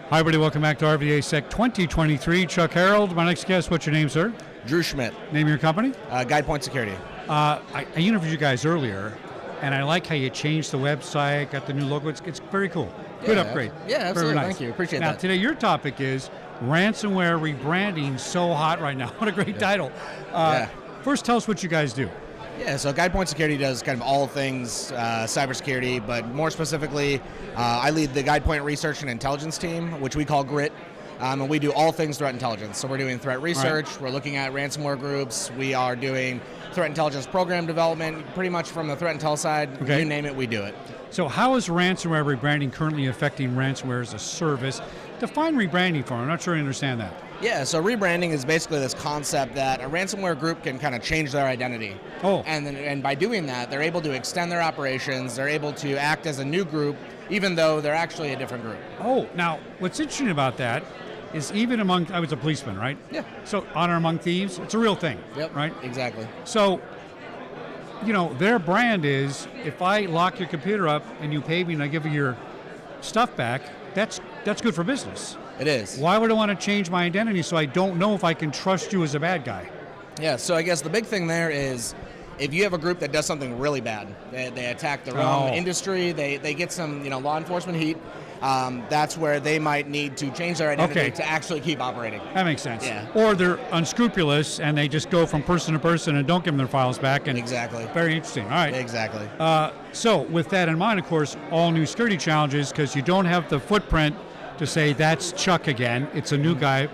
Hi, everybody. Welcome back to RVAsec 2023. Chuck Harold, my next guest. What's your name, sir? Drew Schmitt. Name of your company? Guide Point Security. I interviewed you guys earlier, and I like how you changed the website, got the new logo. It's very cool. Good upgrade. Yeah, absolutely. Very nice. Thank you. Appreciate now, that. Today, your topic is ransomware rebranding. So hot right now. What a great title. First, tell us what you guys do. Yeah, so Guide Point Security does kind of all things cybersecurity, but more specifically, I lead the Guide Point Research and Intelligence team, which we call GRIT, and we do all things threat intelligence. So we're doing threat research, We're looking at ransomware groups, we are doing threat intelligence program development, pretty much from the threat intel side, you name it, we do it. So how is ransomware rebranding currently affecting ransomware as a service? Define rebranding for me. I'm not sure I understand that. Yeah, so rebranding is basically this concept that a ransomware group can kind of change their identity. And by doing that, they're able to extend their operations, they're able to act as a new group, even though they're actually a different group. Now, what's interesting about that is even among, I was a policeman, right? Yeah. So honor among thieves, it's a real thing, right? Exactly. So, their brand is, if I lock your computer up and you pay me and I give you your stuff back, that's good for business. It is. Why would I want to change my identity so I don't know if I can trust you as a bad guy? Yeah, so I guess the big thing there is if you have a group that does something really bad, they attack their own industry, they get some law enforcement heat, that's where they might need to change their identity to actually keep operating. That makes sense. Yeah. Or they're unscrupulous and they just go from person to person and don't give them their files back. And exactly. Very interesting. All right. Exactly. So with that in mind, of course, all new security challenges, because you don't have the footprint to say that's Chuck again, it's a new guy.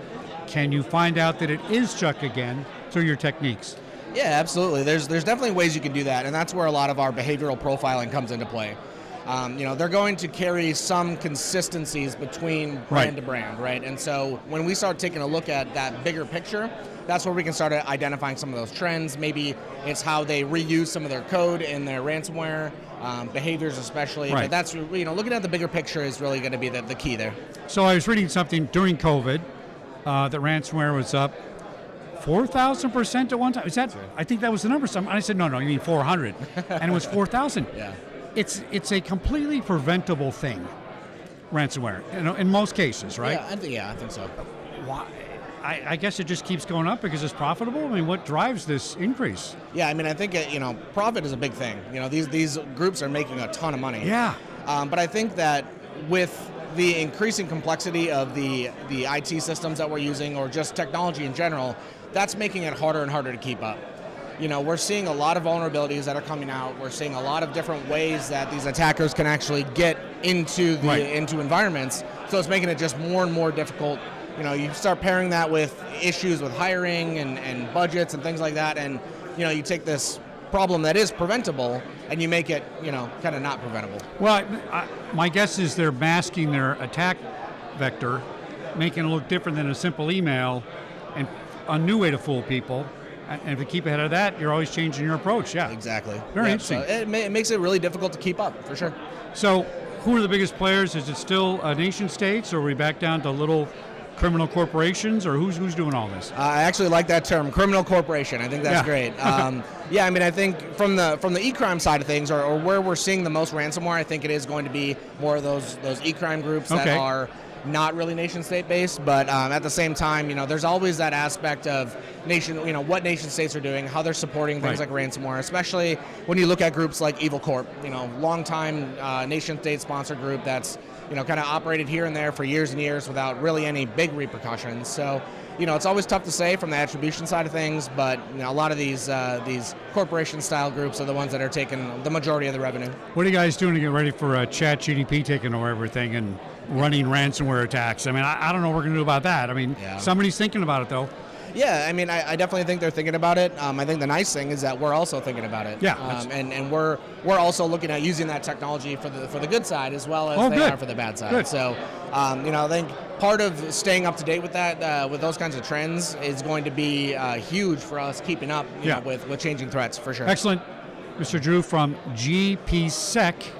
Can you find out that it is Chuck again through your techniques? Yeah, absolutely. There's definitely ways you can do that, and that's where a lot of our behavioral profiling comes into play. They're going to carry some consistencies between brand to brand, right? And so when we start taking a look at that bigger picture, that's where we can start identifying some of those trends. Maybe it's how they reuse some of their code in their ransomware, behaviors especially. But that's, looking at the bigger picture is really going to be the key there. So I was reading something during COVID that ransomware was up 4,000% at one time. Is that? I think that was the number. I said, no, you mean 400, and it was 4,000. Yeah. It's a completely preventable thing, ransomware. In most cases, right? Yeah, I think so. Why? I guess it just keeps going up because it's profitable. I mean, what drives this increase? Yeah, I think profit is a big thing. These groups are making a ton of money. Yeah. But I think that with the increasing complexity of the IT systems that we're using, or just technology in general, that's making it harder and harder to keep up. We're seeing a lot of vulnerabilities that are coming out. We're seeing a lot of different ways that these attackers can actually get into into environments. So it's making it just more and more difficult. You start pairing that with issues with hiring and budgets and things like that, and you take this problem that is preventable and you make it kind of not preventable. Well, my guess is they're masking their attack vector, making it look different than a simple email, and a new way to fool people. And if you keep ahead of that, you're always changing your approach. Yeah, exactly. Very interesting. So it makes it really difficult to keep up, for sure. So who are the biggest players? Is it still nation states, or are we back down to little criminal corporations, or who's doing all this? I actually like that term, criminal corporation. I think that's great. I think from the e-crime side of things, or where we're seeing the most ransomware, I think it is going to be more of those e-crime groups that are not really nation state based, but at the same time, there's always that aspect of what nation states are doing, how they're supporting things like ransomware, especially when you look at groups like Evil Corp, long time nation state sponsored group that's kind of operated here and there for years and years without really any big repercussions. So it's always tough to say from the attribution side of things, but a lot of these corporation style groups are the ones that are taking the majority of the revenue. What are you guys doing to get ready for chat GDP taking over everything and running ransomware attacks? I mean, I don't know what we're going to do about that. I mean, somebody's thinking about it, though. Yeah, I definitely think they're thinking about it. I think the nice thing is that we're also thinking about it. Yeah. And we're also looking at using that technology for the good side as well as they are for the bad side. Good. So, I think part of staying up to date with that, with those kinds of trends, is going to be huge for us keeping up with changing threats, for sure. Excellent. Mr. Drew from gpsec.com.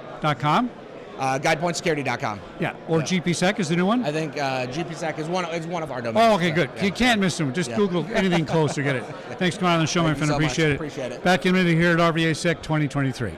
GuidePointSecurity.com. Yeah, or GPSec is the new one? I think GPSec is one of our domains. Oh, okay, good. You can't miss them. Just Google anything close to get it. Thanks for coming on the show, my friend. So Appreciate it. Appreciate it. Back in a minute here at RVAsec 2023.